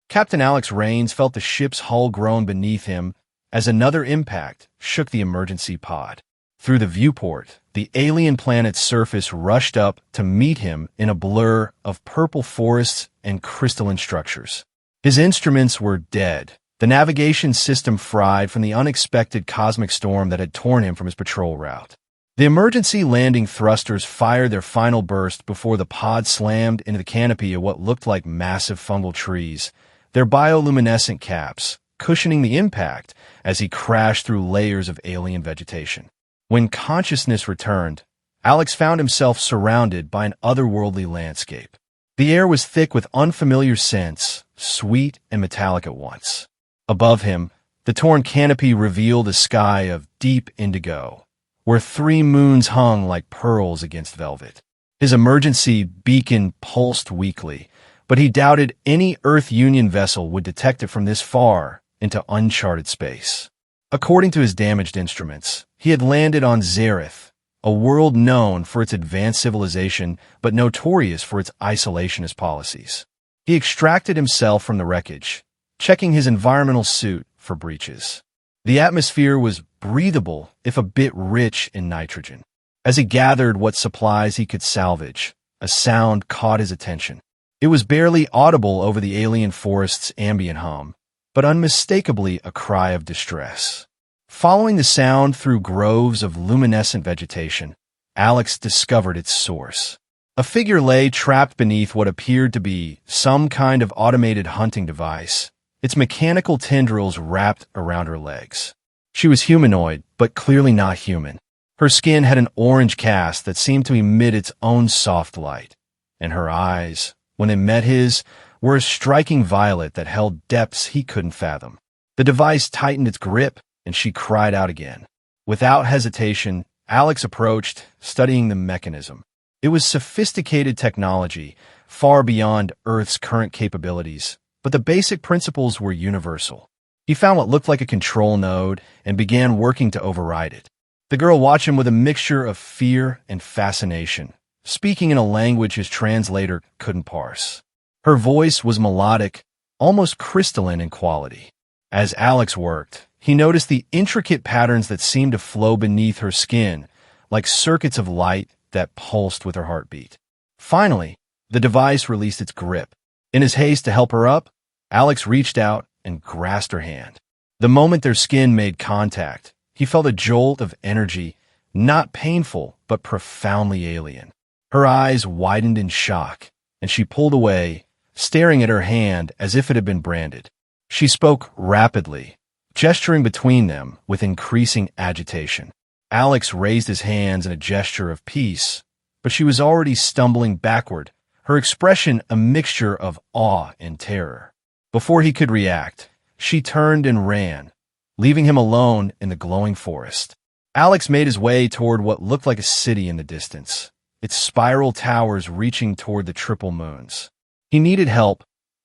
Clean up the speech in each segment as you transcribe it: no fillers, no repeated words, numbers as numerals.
Captain Alex Rains felt the ship's hull groan beneath him as another impact shook the emergency pod. Through the viewport, the alien planet's surface rushed up to meet him in a blur of purple forests and crystalline structures. His instruments were dead, the navigation system fried from the unexpected cosmic storm that had torn him from his patrol route. The emergency landing thrusters fired their final burst before the pod slammed into the canopy of what looked like massive fungal trees, their bioluminescent caps cushioning the impact as he crashed through layers of alien vegetation. When consciousness returned, Alex found himself surrounded by an otherworldly landscape. The air was thick with unfamiliar scents, sweet and metallic at once. Above him, the torn canopy revealed a sky of deep indigo, where 3 moons hung like pearls against velvet. His emergency beacon pulsed weakly, but he doubted any Earth Union vessel would detect it from this far into uncharted space. According to his damaged instruments, he had landed on Zareth, a world known for its advanced civilization but notorious for its isolationist policies. He extracted himself from the wreckage, checking his environmental suit for breaches. The atmosphere was breathable, if a bit rich in nitrogen. As he gathered what supplies he could salvage, a sound caught his attention. It was barely audible over the alien forest's ambient hum, but unmistakably a cry of distress. Following the sound through groves of luminescent vegetation, Alex discovered its source. A figure lay trapped beneath what appeared to be some kind of automated hunting device, its mechanical tendrils wrapped around her legs. She was humanoid, but clearly not human. Her skin had an orange cast that seemed to emit its own soft light, and her eyes, when they met his, were a striking violet that held depths he couldn't fathom. The device tightened its grip, and she cried out again. Without hesitation, Alex approached, studying the mechanism. It was sophisticated technology, far beyond Earth's current capabilities, but the basic principles were universal. He found what looked like a control node and began working to override it. The girl watched him with a mixture of fear and fascination, speaking in a language his translator couldn't parse. Her voice was melodic, almost crystalline in quality. As Alex worked, he noticed the intricate patterns that seemed to flow beneath her skin, like circuits of light that pulsed with her heartbeat. Finally, the device released its grip. In his haste to help her up, Alex reached out and grasped her hand. The moment their skin made contact, he felt a jolt of energy, not painful, but profoundly alien. Her eyes widened in shock, and she pulled away, staring at her hand as if it had been branded. She spoke rapidly, gesturing between them with increasing agitation. Alex raised his hands in a gesture of peace, but she was already stumbling backward, her expression a mixture of awe and terror. Before he could react, she turned and ran, leaving him alone in the glowing forest. Alex made his way toward what looked like a city in the distance, its spiral towers reaching toward the triple moons. He needed help,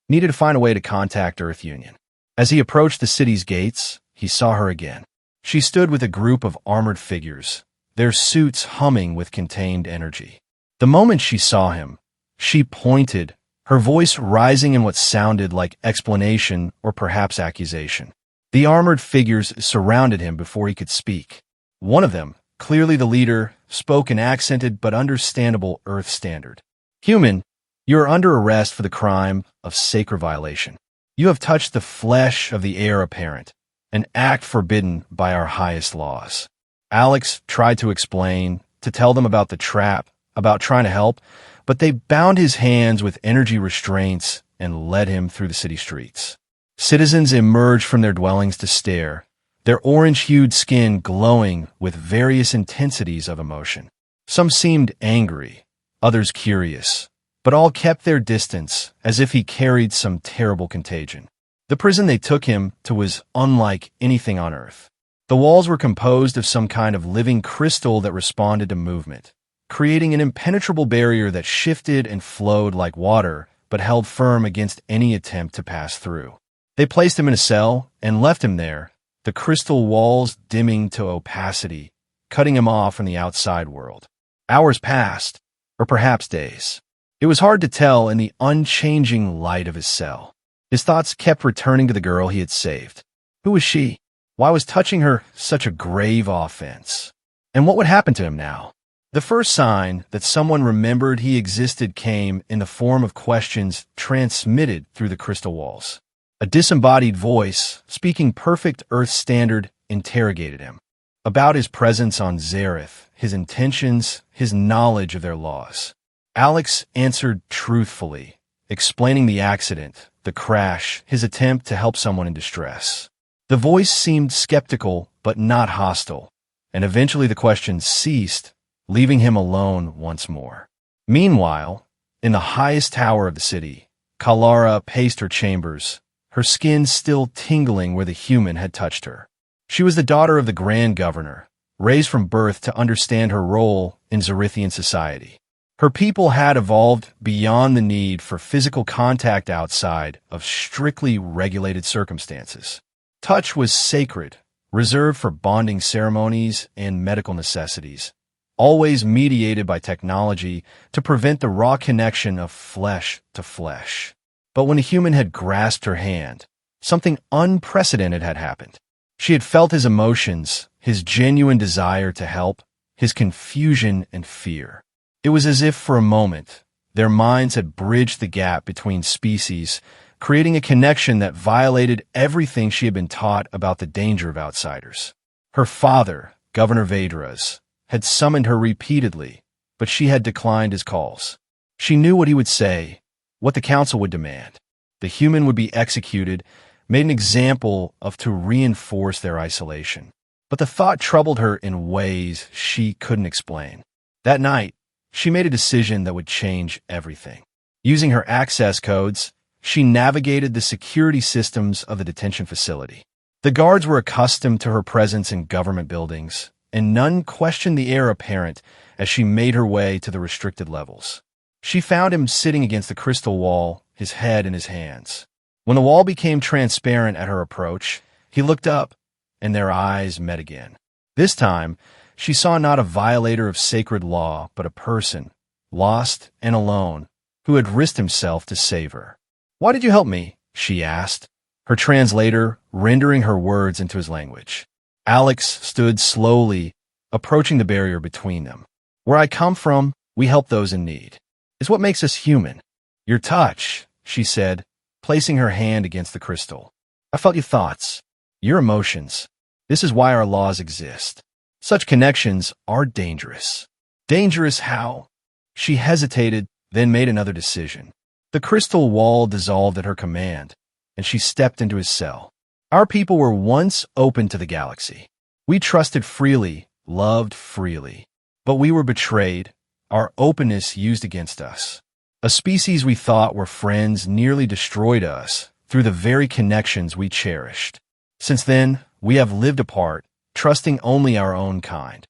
needed to find a way to contact Earth Union. As he approached the city's gates, he saw her again. She stood with a group of armored figures, their suits humming with contained energy. The moment she saw him, she pointed, her voice rising in what sounded like explanation or perhaps accusation. The armored figures surrounded him before he could speak. One of them, clearly the leader, spoke in accented but understandable Earth standard. "Human, you are under arrest for the crime of sacred violation. You have touched the flesh of the heir apparent, an act forbidden by our highest laws." Alex tried to explain, to tell them about the trap, about trying to help, but they bound his hands with energy restraints and led him through the city streets. Citizens emerged from their dwellings to stare, their orange-hued skin glowing with various intensities of emotion. Some seemed angry, others curious, but all kept their distance as if he carried some terrible contagion. The prison they took him to was unlike anything on Earth. The walls were composed of some kind of living crystal that responded to movement, creating an impenetrable barrier that shifted and flowed like water, but held firm against any attempt to pass through. They placed him in a cell and left him there, the crystal walls dimming to opacity, cutting him off from the outside world. Hours passed, or perhaps days. It was hard to tell in the unchanging light of his cell. His thoughts kept returning to the girl he had saved. Who was she? Why was touching her such a grave offense? And what would happen to him now? The first sign that someone remembered he existed came in the form of questions transmitted through the crystal walls. A disembodied voice, speaking perfect Earth standard, interrogated him about his presence on Zareth, his intentions, his knowledge of their laws. Alex answered truthfully, explaining the accident, the crash, his attempt to help someone in distress. The voice seemed skeptical but not hostile, and eventually the questions ceased, leaving him alone once more. Meanwhile, in the highest tower of the city, Kalara paced her chambers, her skin still tingling where the human had touched her. She was the daughter of the Grand Governor, raised from birth to understand her role in Zarithian society. Her people had evolved beyond the need for physical contact outside of strictly regulated circumstances. Touch was sacred, reserved for bonding ceremonies and medical necessities, always mediated by technology to prevent the raw connection of flesh to flesh. But when a human had grasped her hand, something unprecedented had happened. She had felt his emotions, his genuine desire to help, his confusion and fear. It was as if for a moment, their minds had bridged the gap between species, creating a connection that violated everything she had been taught about the danger of outsiders. Her father, Governor Vedras, had summoned her repeatedly, but she had declined his calls. She knew what he would say, what the council would demand. The human would be executed, made an example of to reinforce their isolation. But the thought troubled her in ways she couldn't explain. That night, she made a decision that would change everything. Using her access codes, she navigated the security systems of the detention facility. The guards were accustomed to her presence in government buildings, and none questioned the heir apparent as she made her way to the restricted levels. She found him sitting against the crystal wall, his head in his hands. When the wall became transparent at her approach, he looked up, and their eyes met again. This time, she saw not a violator of sacred law, but a person, lost and alone, who had risked himself to save her. "Why did you help me?" she asked, her translator rendering her words into his language. Alex stood slowly, approaching the barrier between them. "Where I come from, we help those in need. It's what makes us human." "Your touch," she said, placing her hand against the crystal. "I felt your thoughts, your emotions. This is why our laws exist. Such connections are dangerous." "Dangerous how?" She hesitated, then made another decision. The crystal wall dissolved at her command, and she stepped into his cell. "Our people were once open to the galaxy. We trusted freely, loved freely. But we were betrayed, our openness used against us. A species we thought were friends nearly destroyed us through the very connections we cherished. Since then, we have lived apart, trusting only our own kind."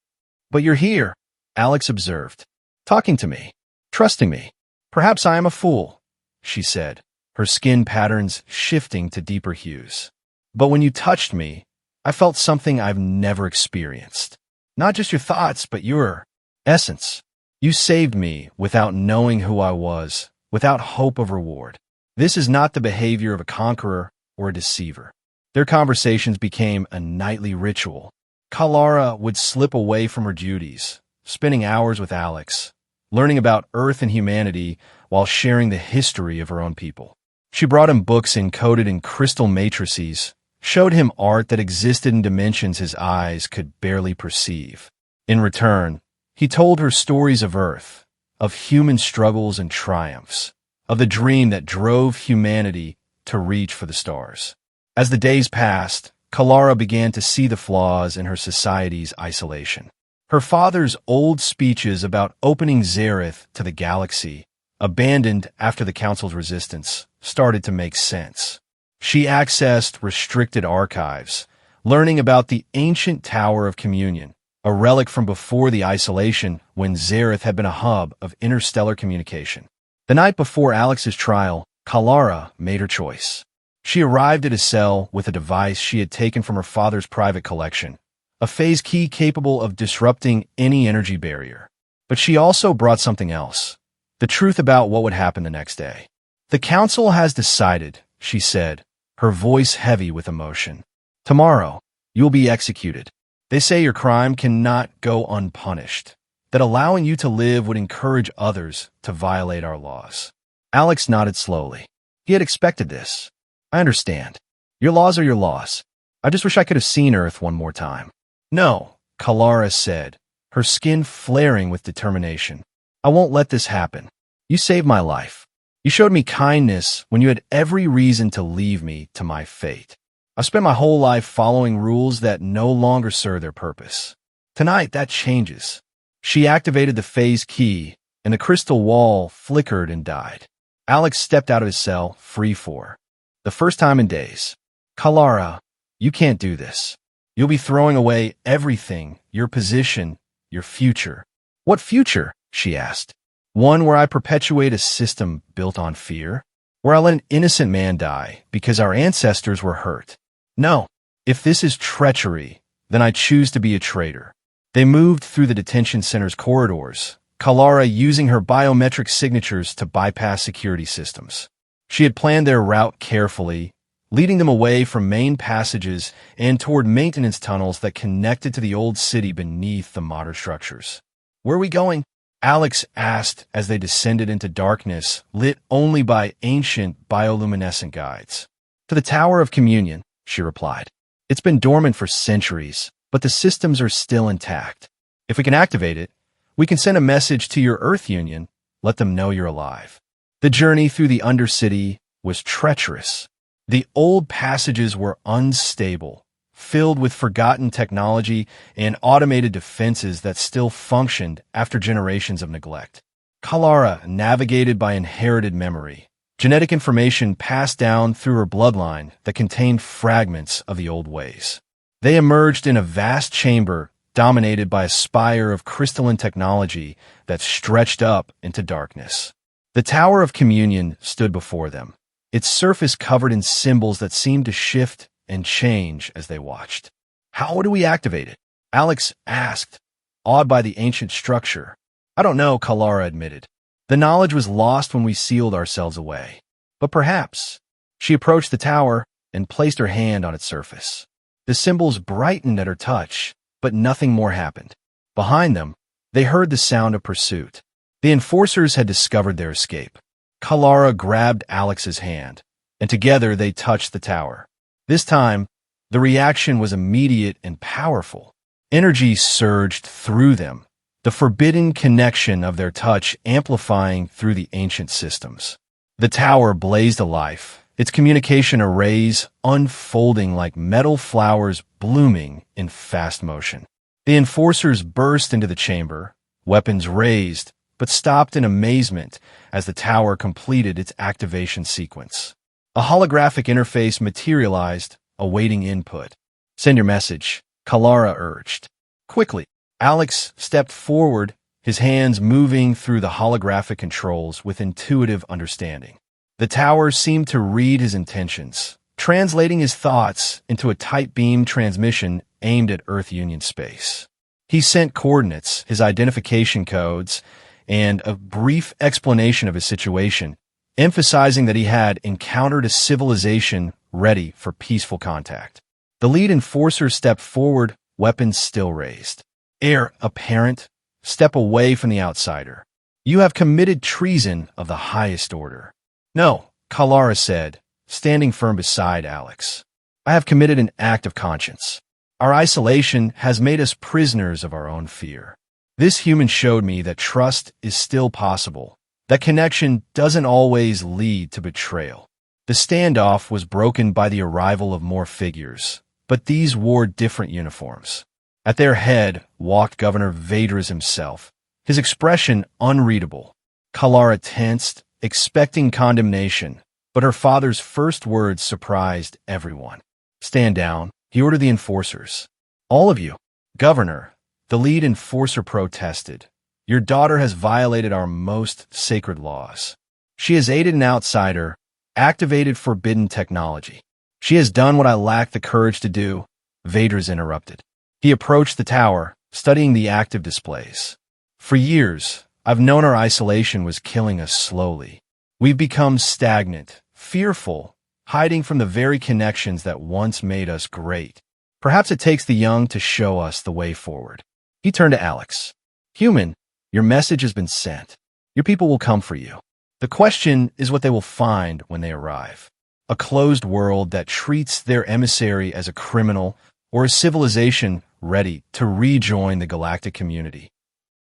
"But you're here," Alex observed, "talking to me, trusting me. Perhaps I am a fool," she said, her skin patterns shifting to deeper hues. "But when you touched me, I felt something I've never experienced. Not just your thoughts, but your essence. You saved me without knowing who I was, without hope of reward. This is not the behavior of a conqueror or a deceiver." Their conversations became a nightly ritual. Kalara would slip away from her duties, spending hours with Alex, learning about Earth and humanity while sharing the history of her own people. She brought him books encoded in crystal matrices, showed him art that existed in dimensions his eyes could barely perceive. In return, he told her stories of Earth, of human struggles and triumphs, of the dream that drove humanity to reach for the stars. As the days passed, Kalara began to see the flaws in her society's isolation. Her father's old speeches about opening Zareth to the galaxy, abandoned after the Council's resistance, started to make sense. She accessed restricted archives, learning about the ancient Tower of Communion, a relic from before the isolation when Zareth had been a hub of interstellar communication. The night before Alex's trial, Kalara made her choice. She arrived at his cell with a device she had taken from her father's private collection, a phase key capable of disrupting any energy barrier. But she also brought something else, the truth about what would happen the next day. "The Council has decided," she said, her voice heavy with emotion. Tomorrow, you'll be executed. They say your crime cannot go unpunished, that allowing you to live would encourage others to violate our laws. Alex nodded slowly. He had expected this. I understand. Your laws are your laws. I just wish I could have seen Earth one more time. No, Kalara said, her skin flaring with determination. I won't let this happen. You saved my life. You showed me kindness when you had every reason to leave me to my fate. I've spent my whole life following rules that no longer serve their purpose. Tonight, that changes. She activated the phase key, and the crystal wall flickered and died. Alex stepped out of his cell, free for the first time in days. Kalara, you can't do this. You'll be throwing away everything, your position, your future. What future? She asked. One where I perpetuate a system built on fear? Where I let an innocent man die because our ancestors were hurt? No. If this is treachery, then I choose to be a traitor. They moved through the detention center's corridors, Kalara using her biometric signatures to bypass security systems. She had planned their route carefully, leading them away from main passages and toward maintenance tunnels that connected to the old city beneath the modern structures. Where are we going? Alex asked as they descended into darkness, lit only by ancient bioluminescent guides. To the Tower of Communion, she replied. It's been dormant for centuries, but the systems are still intact. If we can activate it, we can send a message to your Earth Union, let them know you're alive. The journey through the Undercity was treacherous. The old passages were unstable, filled with forgotten technology and automated defenses that still functioned after generations of neglect. Kalara navigated by inherited memory, genetic information passed down through her bloodline that contained fragments of the old ways. They emerged in a vast chamber dominated by a spire of crystalline technology that stretched up into darkness. The Tower of Communion stood before them, its surface covered in symbols that seemed to shift and change as they watched. How do we activate it? Alex asked, awed by the ancient structure. I don't know, Kalara admitted. The knowledge was lost when we sealed ourselves away. But perhaps. She approached the tower and placed her hand on its surface. The symbols brightened at her touch, but nothing more happened. Behind them, they heard the sound of pursuit. The enforcers had discovered their escape. Kalara grabbed Alex's hand, and together they touched the tower. This time, the reaction was immediate and powerful. Energy surged through them, the forbidden connection of their touch amplifying through the ancient systems. The tower blazed alive, its communication arrays unfolding like metal flowers blooming in fast motion. The enforcers burst into the chamber, weapons raised, but stopped in amazement as the tower completed its activation sequence. A holographic interface materialized, awaiting input. Send your message, Kalara urged. Quickly, Alex stepped forward, his hands moving through the holographic controls with intuitive understanding. The tower seemed to read his intentions, translating his thoughts into a tight beam transmission aimed at Earth Union space. He sent coordinates, his identification codes, and a brief explanation of his situation, emphasizing that he had encountered a civilization ready for peaceful contact. The lead enforcer stepped forward, weapons still raised. Heir apparent, step away from the outsider. You have committed treason of the highest order. No, Kalara said, standing firm beside Alex. I have committed an act of conscience. Our isolation has made us prisoners of our own fear. This human showed me that trust is still possible, that connection doesn't always lead to betrayal. The standoff was broken by the arrival of more figures, but these wore different uniforms. At their head walked Governor Vadras himself, his expression unreadable. Kalara tensed, expecting condemnation, but her father's first words surprised everyone. Stand down, he ordered the enforcers. All of you. Governor, the lead enforcer protested. Your daughter has violated our most sacred laws. She has aided an outsider, activated forbidden technology. She has done what I lack the courage to do, Vadras interrupted. He approached the tower, studying the active displays. For years, I've known our isolation was killing us slowly. We've become stagnant, fearful, hiding from the very connections that once made us great. Perhaps it takes the young to show us the way forward. He turned to Alex. Human, your message has been sent. Your people will come for you. The question is what they will find when they arrive. A closed world that treats their emissary as a criminal, or a civilization ready to rejoin the galactic community.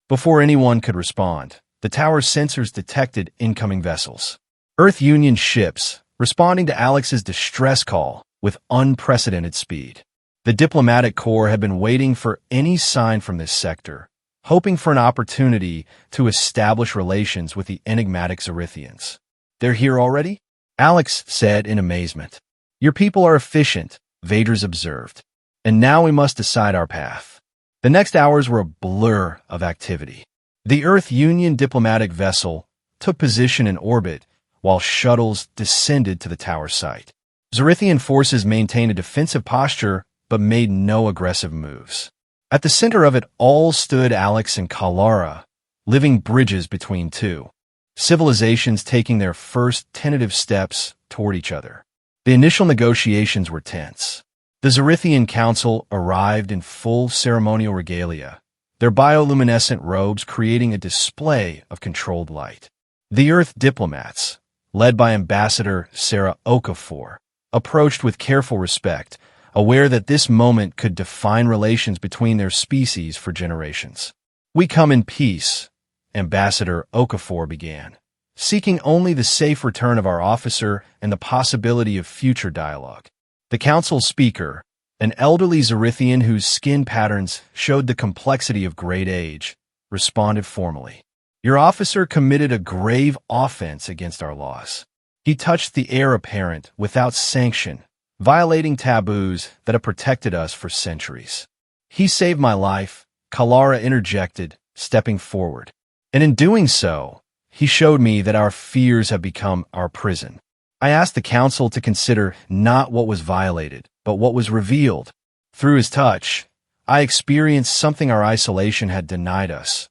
Before anyone could respond, the tower's sensors detected incoming vessels. Earth Union ships, responding to Alex's distress call with unprecedented speed. The diplomatic corps had been waiting for any sign from this sector, hoping for an opportunity to establish relations with the enigmatic Zerithians. They're here already? Alex said in amazement. Your people are efficient, Vaders observed. And now we must decide our path. The next hours were a blur of activity. The Earth Union diplomatic vessel took position in orbit while shuttles descended to the tower site. Zerithian forces maintained a defensive posture but made no aggressive moves. At the center of it all stood Alex and Kalara, living bridges between two civilizations taking their first tentative steps toward each other. The initial negotiations were tense. The Zerithian Council arrived in full ceremonial regalia, their bioluminescent robes creating a display of controlled light. The Earth diplomats, led by Ambassador Sarah Okafor, approached with careful respect, aware that this moment could define relations between their species for generations. We come in peace, Ambassador Okafor began, seeking only the safe return of our officer and the possibility of future dialogue. The council speaker, an elderly Zerithian whose skin patterns showed the complexity of great age, responded formally. Your officer committed a grave offense against our laws. He touched the heir apparent without sanction, violating taboos that have protected us for centuries. He saved my life, Kalara interjected, stepping forward. And in doing so, he showed me that our fears have become our prison. I asked the council to consider not what was violated, but what was revealed. Through his touch, I experienced something our isolation had denied us.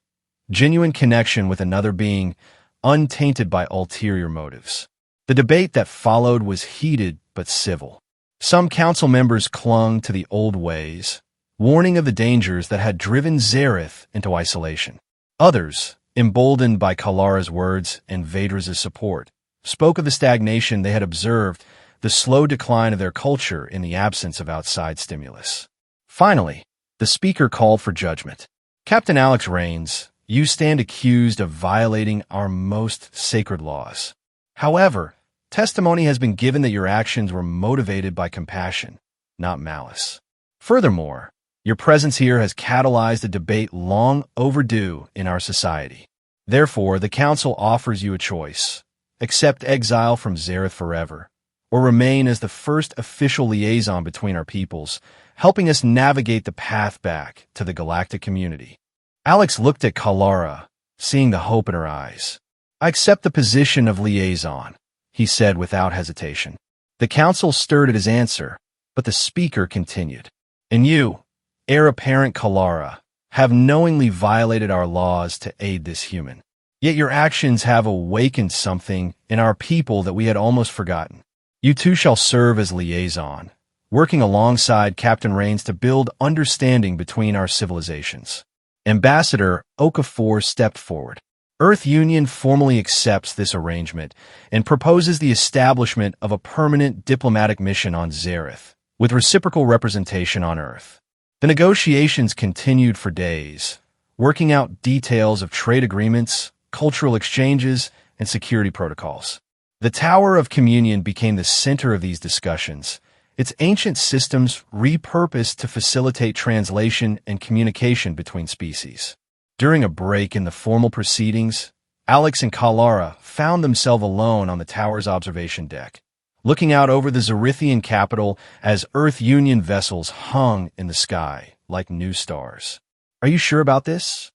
Genuine connection with another being, untainted by ulterior motives. The debate that followed was heated but civil. Some council members clung to the old ways, warning of the dangers that had driven Zareth into isolation. Others, emboldened by Kalara's words and Vaders' support, spoke of the stagnation they had observed, the slow decline of their culture in the absence of outside stimulus. Finally, the speaker called for judgment. Captain Alex Rains, you stand accused of violating our most sacred laws. However, testimony has been given that your actions were motivated by compassion, not malice. Furthermore, your presence here has catalyzed a debate long overdue in our society. Therefore, the Council offers you a choice. Accept exile from Zareth forever, or remain as the first official liaison between our peoples, helping us navigate the path back to the galactic community. Alex looked at Kalara, seeing the hope in her eyes. I accept the position of liaison, he said without hesitation. The council stirred at his answer, but the speaker continued. And you, heir apparent Kalara, have knowingly violated our laws to aid this human. Yet your actions have awakened something in our people that we had almost forgotten. You too shall serve as liaison, working alongside Captain Rains to build understanding between our civilizations. Ambassador Okafor stepped forward. Earth Union formally accepts this arrangement and proposes the establishment of a permanent diplomatic mission on Zareth, with reciprocal representation on Earth. The negotiations continued for days, working out details of trade agreements, cultural exchanges, and security protocols. The Tower of Communion became the center of these discussions, its ancient systems repurposed to facilitate translation and communication between species. During a break in the formal proceedings, Alex and Kalara found themselves alone on the tower's observation deck, looking out over the Zerithian capital as Earth Union vessels hung in the sky like new stars. Are you sure about this?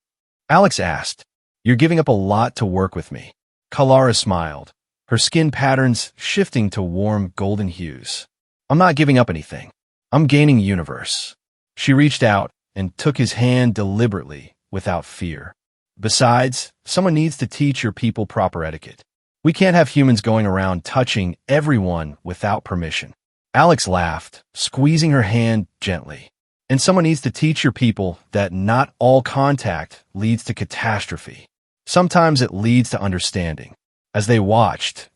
Alex asked. You're giving up a lot to work with me. Kalara smiled, her skin patterns shifting to warm golden hues. I'm not giving up anything. I'm gaining universe. She reached out and took his hand deliberately, without fear. Besides, someone needs to teach your people proper etiquette. We can't have humans going around touching everyone without permission. Alex laughed, squeezing her hand gently. And someone needs to teach your people that not all contact leads to catastrophe. Sometimes it leads to understanding. As they watched,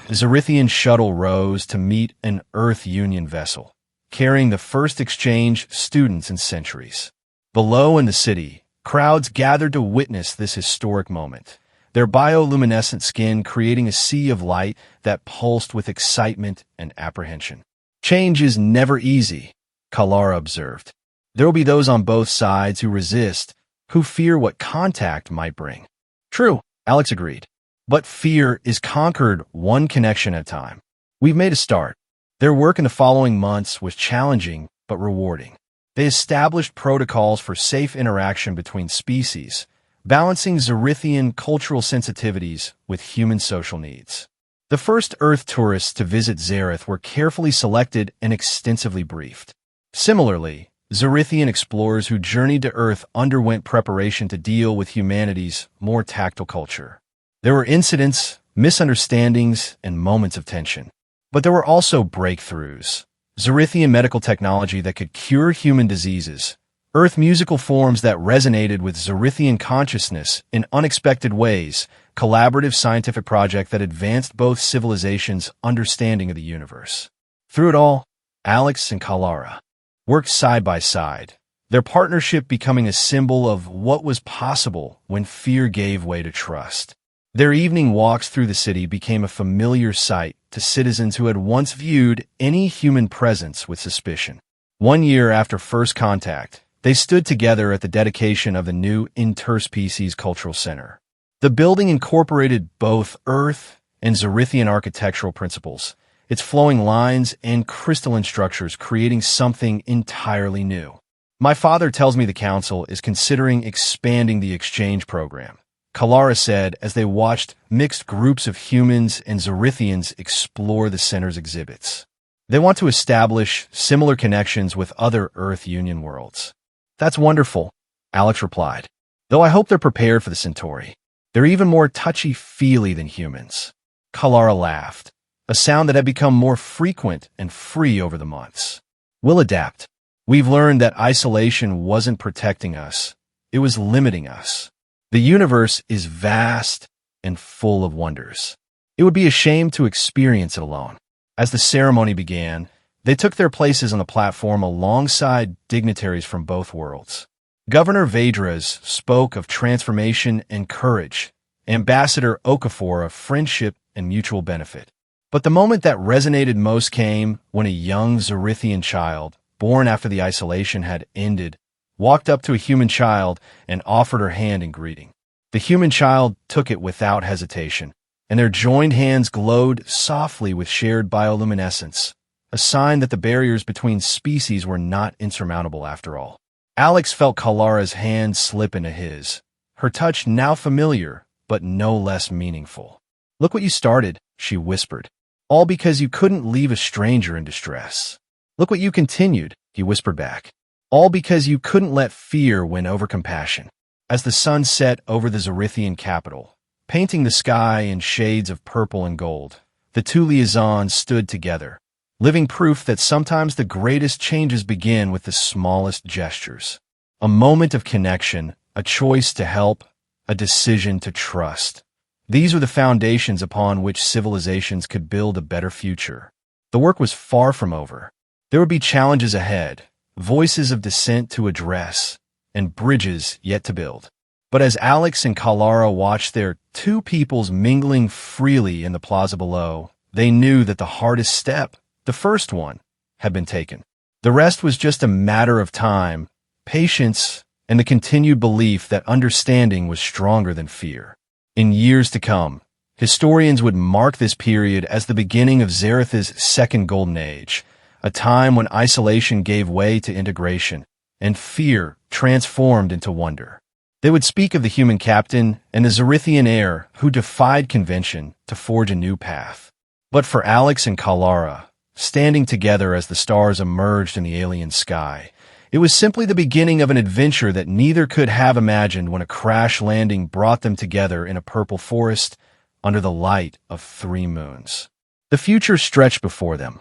the Zerithian shuttle rose to meet an Earth Union vessel, carrying the first exchange students in centuries. Below in the city, crowds gathered to witness this historic moment, their bioluminescent skin creating a sea of light that pulsed with excitement and apprehension. Change is never easy, Kalara observed. There will be those on both sides who resist, who fear what contact might bring. True, Alex agreed. But fear is conquered one connection at a time. We've made a start. Their work in the following months was challenging but rewarding. They established protocols for safe interaction between species, balancing Zerithian cultural sensitivities with human social needs. The first Earth tourists to visit Zareth were carefully selected and extensively briefed. Similarly, Zerithian explorers who journeyed to Earth underwent preparation to deal with humanity's more tactile culture. There were incidents, misunderstandings, and moments of tension. But there were also breakthroughs. Zerithian medical technology that could cure human diseases, Earth musical forms that resonated with Zerithian consciousness in unexpected ways, collaborative scientific project that advanced both civilizations' understanding of the universe. Through it all, Alex and Kalara worked side by side, their partnership becoming a symbol of what was possible when fear gave way to trust. Their evening walks through the city became a familiar sight to citizens who had once viewed any human presence with suspicion. 1 year after first contact, they stood together at the dedication of the new Interspecies Cultural Center. The building incorporated both Earth and Zerithian architectural principles, its flowing lines and crystalline structures creating something entirely new. My father tells me the council is considering expanding the exchange program, Kalara said as they watched mixed groups of humans and Zerithians explore the center's exhibits. They want to establish similar connections with other Earth Union worlds. That's wonderful, Alex replied. Though I hope they're prepared for the Centauri. They're even more touchy-feely than humans. Kalara laughed, a sound that had become more frequent and free over the months. We'll adapt. We've learned that isolation wasn't protecting us. It was limiting us. The universe is vast and full of wonders. It would be a shame to experience it alone. As the ceremony began, they took their places on the platform alongside dignitaries from both worlds. Governor Vedras spoke of transformation and courage, Ambassador Okafor of friendship and mutual benefit. But the moment that resonated most came when a young Zerithian child, born after the isolation had ended, walked up to a human child and offered her hand in greeting. The human child took it without hesitation, and their joined hands glowed softly with shared bioluminescence, a sign that the barriers between species were not insurmountable after all. Alex felt Kalara's hand slip into his, her touch now familiar, but no less meaningful. "Look what you started," she whispered, "all because you couldn't leave a stranger in distress." "Look what you continued," he whispered back, "all because you couldn't let fear win over compassion." As the sun set over the Zerithian capital, painting the sky in shades of purple and gold, the two liaisons stood together, living proof that sometimes the greatest changes begin with the smallest gestures. A moment of connection, a choice to help, a decision to trust. These were the foundations upon which civilizations could build a better future. The work was far from over. There would be challenges ahead, voices of dissent to address, and bridges yet to build. But as Alex and Kalara watched their two peoples mingling freely in the plaza below, they knew that the hardest step, the first one, had been taken. The rest was just a matter of time, patience, and the continued belief that understanding was stronger than fear. In years to come, historians would mark this period as the beginning of Zareth's second golden age, a time when isolation gave way to integration, and fear transformed into wonder. They would speak of the human captain and the Zerithian heir who defied convention to forge a new path. But for Alex and Kalara, standing together as the stars emerged in the alien sky, it was simply the beginning of an adventure that neither could have imagined when a crash landing brought them together in a purple forest, under the light of 3 moons. The future stretched before them,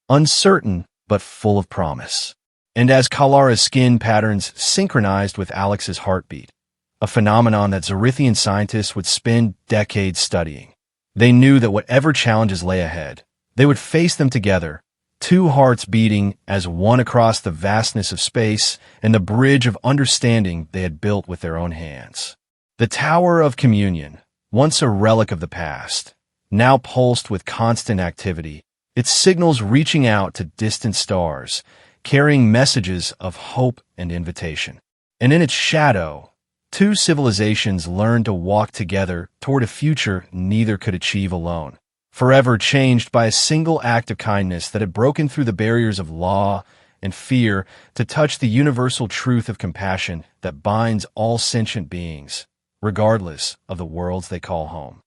uncertain but full of promise. And as Kalara's skin patterns synchronized with Alex's heartbeat, a phenomenon that Zorithian scientists would spend decades studying, they knew that whatever challenges lay ahead, they would face them together, 2 hearts beating as one across the vastness of space and the bridge of understanding they had built with their own hands. The Tower of Communion, once a relic of the past, now pulsed with constant activity, its signals reaching out to distant stars, carrying messages of hope and invitation. And in its shadow, 2 civilizations learned to walk together toward a future neither could achieve alone, forever changed by a single act of kindness that had broken through the barriers of law and fear to touch the universal truth of compassion that binds all sentient beings, regardless of the worlds they call home.